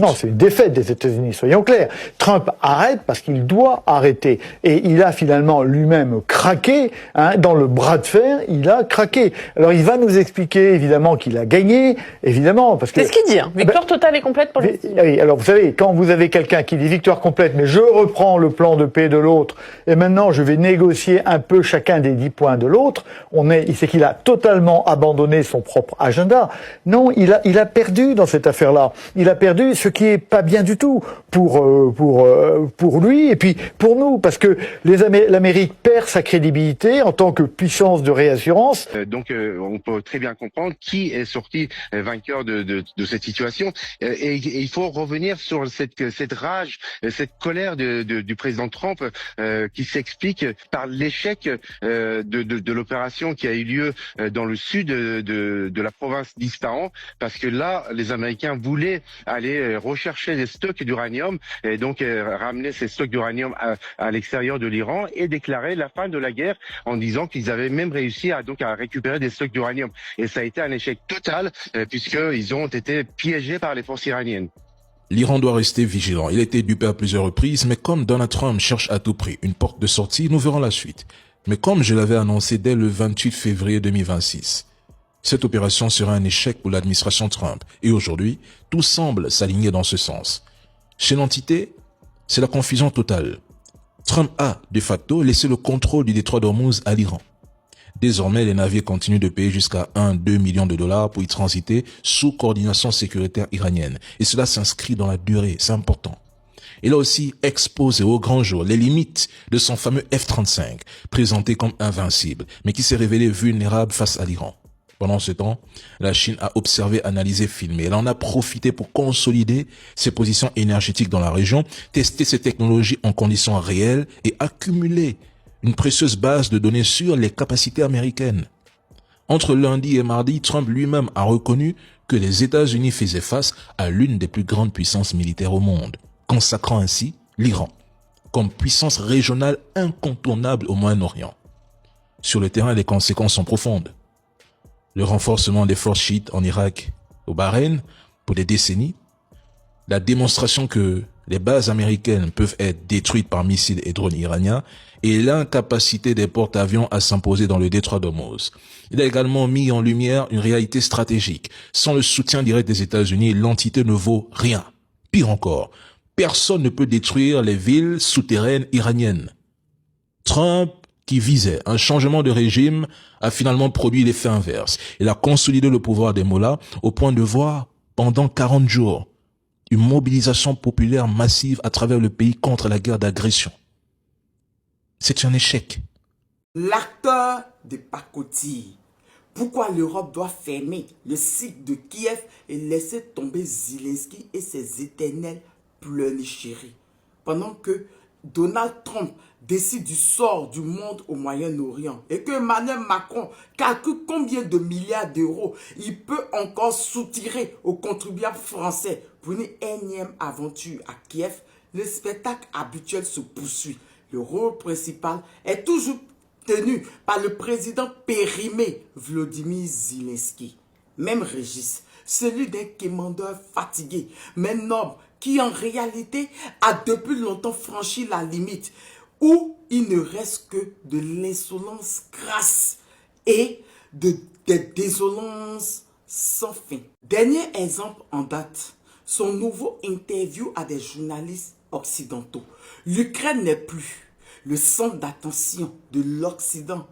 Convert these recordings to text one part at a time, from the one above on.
Non, c'est une défaite des États-Unis, soyons clairs. Trump arrête parce qu'il doit arrêter. Et il a finalement lui-même craqué, dans le bras de fer, il a craqué. Alors il va nous expliquer évidemment qu'il a gagné, évidemment. Parce que c'est ce qu'il dit, victoire totale et complète pour les États-Unis. Oui, alors vous savez, quand vous avez quelqu'un qui dit victoire complète, mais je reprends le plan de paix de l'autre, et maintenant je vais négocier un peu chacun des 10 points de l'autre, c'est qu'il a totalement abandonné son propre agenda. Non, il a perdu dans cette affaire-là. Il a perdu, ce qui est pas bien du tout pour lui et puis pour nous, parce que l'Amérique perd sa crédibilité en tant que puissance de réassurance. Donc on peut très bien comprendre qui est sorti vainqueur de cette situation et il faut revenir sur cette rage, cette colère du président Trump qui s'explique par l'échec de l'opération qui a eu lieu dans le sud de la province d'Ispahan, parce que là les Américains voulaient aller rechercher des stocks d'uranium et donc ramener ces stocks d'uranium à l'extérieur de l'Iran et déclarer la fin de la guerre en disant qu'ils avaient même réussi à récupérer des stocks d'uranium. Et ça a été un échec total puisqu'ils ont été piégés par les forces iraniennes. L'Iran doit rester vigilant. Il a été dupé à plusieurs reprises, mais comme Donald Trump cherche à tout prix une porte de sortie, nous verrons la suite. Mais comme je l'avais annoncé dès le 28 février 2026, cette opération sera un échec pour l'administration Trump. Et aujourd'hui, tout semble s'aligner dans ce sens. Chez l'entité, c'est la confusion totale. Trump a, de facto, laissé le contrôle du détroit d'Ormuz à l'Iran. Désormais, les navires continuent de payer jusqu'à 1-2 millions de dollars pour y transiter sous coordination sécuritaire iranienne. Et cela s'inscrit dans la durée, c'est important. Il a aussi exposé au grand jour les limites de son fameux F-35, présenté comme invincible, mais qui s'est révélé vulnérable face à l'Iran. Pendant ce temps, la Chine a observé, analysé, filmé. Elle en a profité pour consolider ses positions énergétiques dans la région, tester ses technologies en conditions réelles et accumuler une précieuse base de données sur les capacités américaines. Entre lundi et mardi, Trump lui-même a reconnu que les États-Unis faisaient face à l'une des plus grandes puissances militaires au monde, consacrant ainsi l'Iran comme puissance régionale incontournable au Moyen-Orient. Sur le terrain, les conséquences sont profondes. Le renforcement des forces chiites en Irak, au Bahreïn, pour des décennies, la démonstration que les bases américaines peuvent être détruites par missiles et drones iraniens, et l'incapacité des porte-avions à s'imposer dans le détroit d'Ormuz. Il a également mis en lumière une réalité stratégique. Sans le soutien direct des États-Unis, l'entité ne vaut rien. Pire encore, personne ne peut détruire les villes souterraines iraniennes. Trump, qui visait un changement de régime, a finalement produit l'effet inverse. Il a consolidé le pouvoir des mollahs au point de voir, pendant 40 jours, une mobilisation populaire massive à travers le pays contre la guerre d'agression. C'est un échec. L'acteur de pacotille. Pourquoi l'Europe doit fermer le site de Kiev et laisser tomber Zelensky et ses éternels pleurnichéris pendant que Donald Trump décide du sort du monde au Moyen-Orient et que Emmanuel Macron calcule combien de milliards d'euros il peut encore soutirer aux contribuables français pour une énième aventure à Kiev, le spectacle habituel se poursuit. Le rôle principal est toujours tenu par le président périmé Volodymyr Zelensky. Même registre, celui d'un commandeur fatigué, mais noble, qui en réalité a depuis longtemps franchi la limite, où il ne reste que de l'insolence crasse et des désolances sans fin. Dernier exemple en date, son nouveau interview à des journalistes occidentaux. L'Ukraine n'est plus le centre d'attention de l'Occident,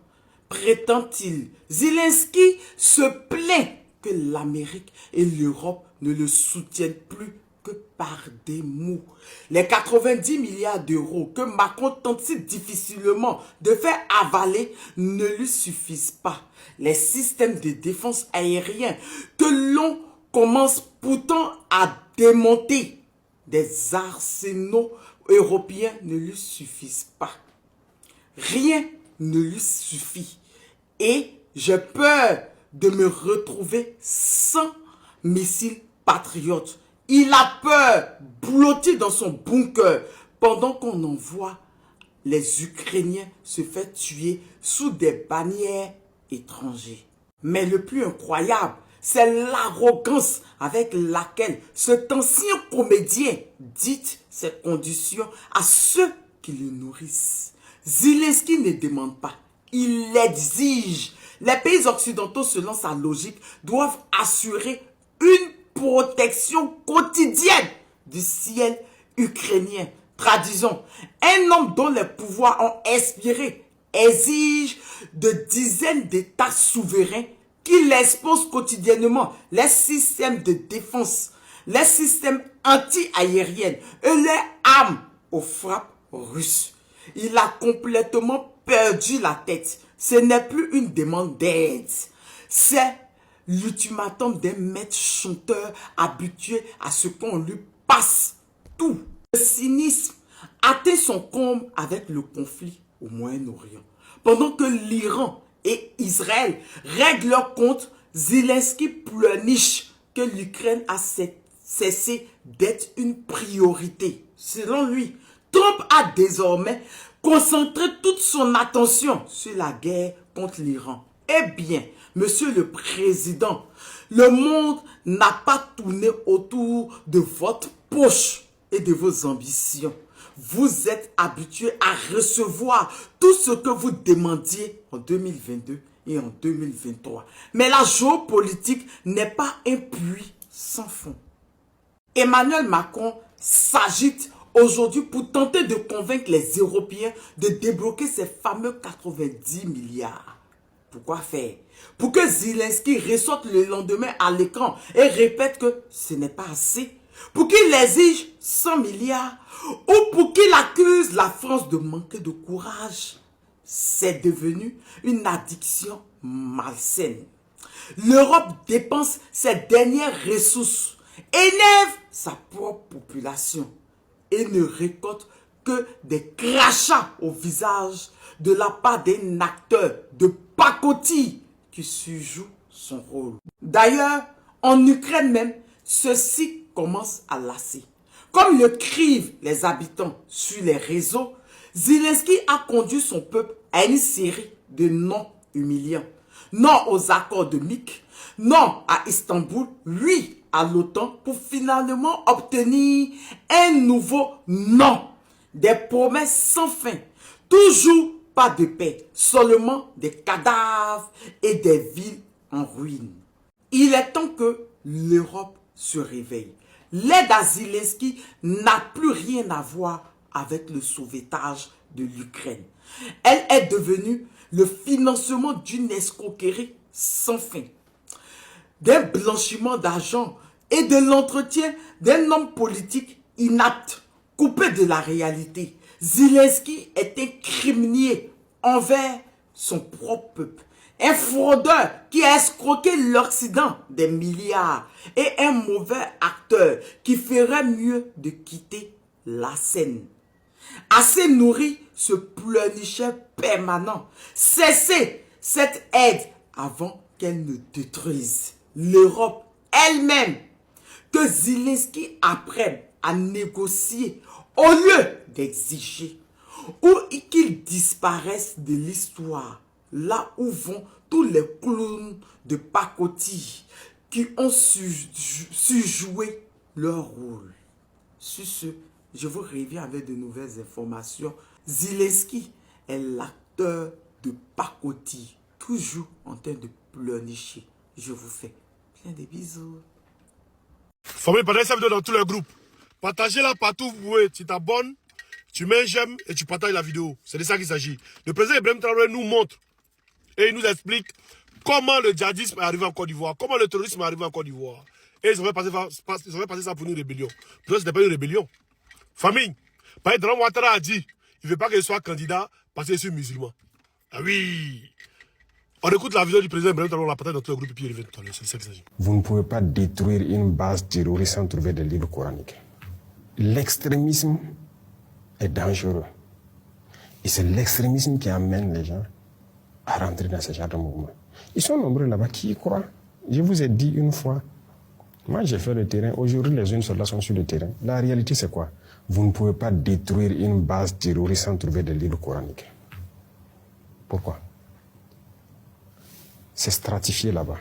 prétend-il. Zelensky se plaint que l'Amérique et l'Europe ne le soutiennent plus que par des mots. Les 90 milliards d'euros que Macron tente si difficilement de faire avaler ne lui suffisent pas. Les systèmes de défense aérienne que l'on commence pourtant à démonter des arsenaux européens ne lui suffisent pas. Rien ne lui suffit. Et j'ai peur de me retrouver sans missiles patriotes. Il a peur, blotti dans son bunker, pendant qu'on envoie les Ukrainiens se faire tuer sous des bannières étrangères. Mais le plus incroyable, C'est l'arrogance avec laquelle cet ancien comédien dit ses conditions à ceux qui le nourrissent. Zelensky ne demande pas, il l'exige. Les pays occidentaux, selon sa logique, doivent assurer une protection quotidienne du ciel ukrainien. Traduisons, un homme dont les pouvoirs ont expiré exige de dizaines d'États souverains qui l'exposent quotidiennement les systèmes de défense, les systèmes anti-aériens et les armes aux frappes russes. Il a complètement perdu la tête. Ce n'est plus une demande d'aide. C'est l'ultimatum d'un maître chanteur habitué à ce qu'on lui passe tout. Le cynisme atteint son comble avec le conflit au Moyen-Orient. Pendant que l'Iran et Israël règlent leur compte, Zelensky pleurniche que l'Ukraine a cessé d'être une priorité. Selon lui, Trump a désormais concentré toute son attention sur la guerre contre l'Iran. Eh bien, monsieur le président, le monde n'a pas tourné autour de votre poche et de vos ambitions. Vous êtes habitué à recevoir tout ce que vous demandiez en 2022 et en 2023. Mais la géopolitique n'est pas un puits sans fond. Emmanuel Macron s'agite aujourd'hui pour tenter de convaincre les Européens de débloquer ces fameux 90 milliards. Pourquoi faire? Pour que Zelensky ressorte le lendemain à l'écran et répète que ce n'est pas assez? Pour qu'il exige 100 milliards? Ou pour qu'il accuse la France de manquer de courage? C'est devenu une addiction malsaine. L'Europe dépense ses dernières ressources, énerve sa propre population et ne récolte que des crachats au visage de la part d'un acteur de pacotille qui surjoue son rôle. D'ailleurs, en Ukraine même, ceci commence à lasser. Comme le crient les habitants sur les réseaux, Zelensky a conduit son peuple à une série de non humiliants. Non aux accords de Minsk, non à Istanbul, oui à l'OTAN pour finalement obtenir un nouveau non. Des promesses sans fin, toujours pas de paix, seulement des cadavres et des villes en ruine. Il est temps que l'Europe se réveille. L'aide à Zelensky n'a plus rien à voir avec le sauvetage de l'Ukraine. Elle est devenue le financement d'une escroquerie sans fin, d'un blanchiment d'argent et de l'entretien d'un homme politique inapte, coupé de la réalité. Zelensky est un criminel envers son propre peuple. Un fraudeur qui a escroqué l'Occident des milliards et un mauvais acteur qui ferait mieux de quitter la scène. Assez nourri, ce pleurnicheur permanent. Cessez cette aide avant qu'elle ne détruise l'Europe elle-même. Que Zelensky apprenne à négocier au lieu d'exiger. Ou qu'il disparaisse de l'histoire. Là où vont tous les clowns de pacotille qui ont su jouer leur rôle. Sur ce, je vous reviens avec de nouvelles informations. Zelensky est l'acteur de pacotille, toujours en train de pleurnicher. Je vous fais plein de bisous. Famille, partagez cette vidéo dans tous les groupes. Partagez-la partout où vous pouvez. Tu t'abonnes, tu mets un j'aime et tu partages la vidéo. C'est de ça qu'il s'agit. Le président Ibrahim Traoré nous montre et il nous explique comment le djihadisme est arrivé en Côte d'Ivoire, comment le terrorisme est arrivé en Côte d'Ivoire. Et ils ont fait passer ça pour une rébellion. Pour ce n'est pas une rébellion. Famille, par exemple, Ouattara a dit il ne veut pas qu'il soit candidat parce qu'il est musulman. Ah oui. On écoute la vidéo du président Ibrahim Traoré, on la partage dans tous les groupes et puis il revient tout à l'heure. C'est ça qu'il s'agit. Vous ne pouvez pas détruire une base terroriste sans trouver des livres coraniques. L'extrémisme est dangereux. Et c'est l'extrémisme qui amène les gens à rentrer dans ce genre de mouvement. Ils sont nombreux là-bas qui y croient. Je vous ai dit une fois, moi j'ai fait le terrain, aujourd'hui les jeunes soldats sont sur le terrain. La réalité c'est quoi? Vous ne pouvez pas détruire une base terroriste sans trouver des livres coraniques. Pourquoi? C'est stratifié là-bas.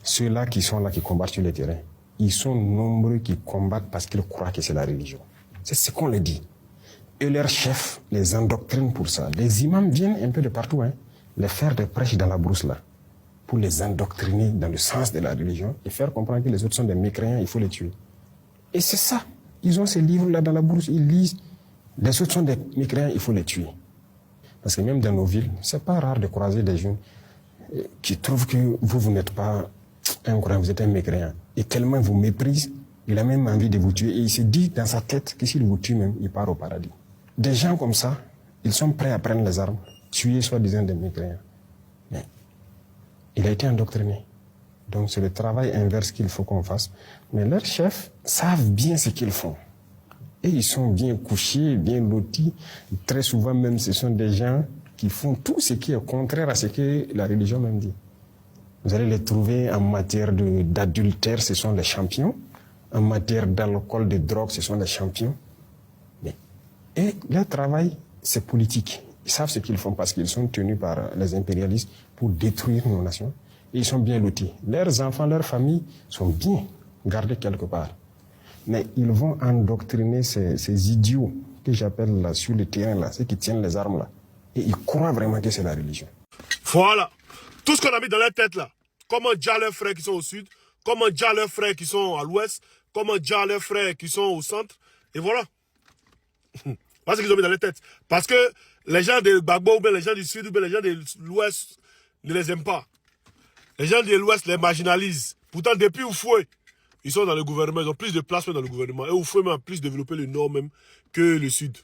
Ceux-là qui sont là, qui combattent sur le terrain, ils sont nombreux qui combattent parce qu'ils croient que c'est la religion. C'est ce qu'on les dit. Et leurs chefs les endoctrinent pour ça. Les imams viennent un peu de partout, hein, les faire des prêches dans la brousse là, pour les endoctriner dans le sens de la religion et faire comprendre que les autres sont des mécréants, il faut les tuer. Et c'est ça. Ils ont ces livres-là dans la brousse, ils lisent. Les autres sont des mécréants, il faut les tuer. Parce que même dans nos villes, c'est pas rare de croiser des jeunes qui trouvent que vous n'êtes pas un croyant, vous êtes un mécréant. Et tellement ils vous méprisent, il a même envie de vous tuer. Et il se dit dans sa tête que s'il vous tue même, il part au paradis. Des gens comme ça, ils sont prêts à prendre les armes, tuer soi-disant des mécréants. Mais il a été endoctriné. Donc c'est le travail inverse qu'il faut qu'on fasse. Mais leurs chefs savent bien ce qu'ils font. Et ils sont bien couchés, bien lotis. Très souvent même, ce sont des gens qui font tout ce qui est contraire à ce que la religion même dit. Vous allez les trouver en matière d'adultère, ce sont les champions. En matière d'alcool, de drogue, ce sont les champions. Et leur travail, c'est politique. Ils savent ce qu'ils font parce qu'ils sont tenus par les impérialistes pour détruire nos nations. Et ils sont bien lotis. Leurs enfants, leurs familles sont bien gardés quelque part. Mais ils vont endoctriner ces idiots que j'appelle là, sur le terrain, là, ceux qui tiennent les armes là. Et ils croient vraiment que c'est la religion. Voilà. Tout ce qu'on a mis dans leur tête là. Comment déjà leurs frères qui sont au sud, comment déjà leurs frères qui sont à l'ouest, comment déjà leurs frères qui sont au centre. Et voilà. Voilà ce qu'ils ont mis dans les têtes. Parce que les gens de Gbagbo, ou bien les gens du sud, ou bien les gens de l'ouest ne les aiment pas. Les gens de l'ouest les marginalisent. Pourtant, depuis Oufoué, ils sont dans le gouvernement, ils ont plus de place dans le gouvernement. Et Oufoué même a plus développé le nord même que le sud.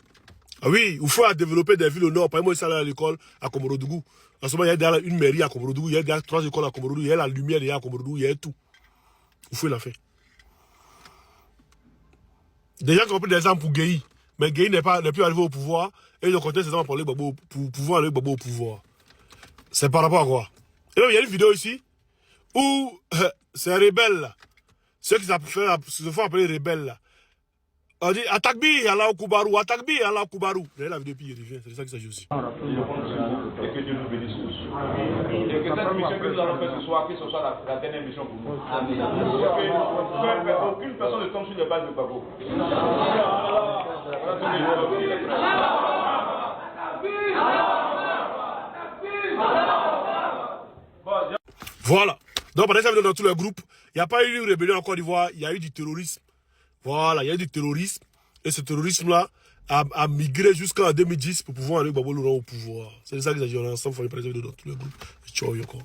Ah oui, Oufoué a développé des villes au nord. Par exemple, il s'est à l'école à Komorodougou. En ce moment, il y a déjà une mairie à Komorodougou, il y a déjà 3 écoles à Komorodougou, il y a la lumière à Komorodougou, il y a tout. Oufoué l'a fait. Des gens qui ont pris des exemples pour Guéhi. Mais Guéhi n'est plus arrivé au pouvoir. Et ils ont continué ces gens pour aller pour pouvoir aller au pouvoir. C'est par rapport à quoi? Et donc, il y a une vidéo ici où c'est un rebelle là. Ceux qui se font appeler rebelles là. On dit Atakbi, Allah Koubarou, Atakbi, Allah Koubarou. Vous avez la vidéo, puis il revient. C'est ça qu'il s'agit aussi. Et que Dieu nous bénisse tous. Et que cette mission que nous allons faire ce soir, que ce soit la dernière mission pour nous. Amen. Aucune personne ne tombe sur les balles de Babo. Voilà. Donc, pendant ça, dans tous les groupes, il n'y a pas eu une rébellion en Côte d'Ivoire, il y a eu du terrorisme. Voilà, il y a eu du terrorisme. Et ce terrorisme-là a migré jusqu'en 2010 pour pouvoir aller au pouvoir. C'est ça qu'ils ont dit ensemble, il faut les présenter dans tous les groupes. Ciao, encore.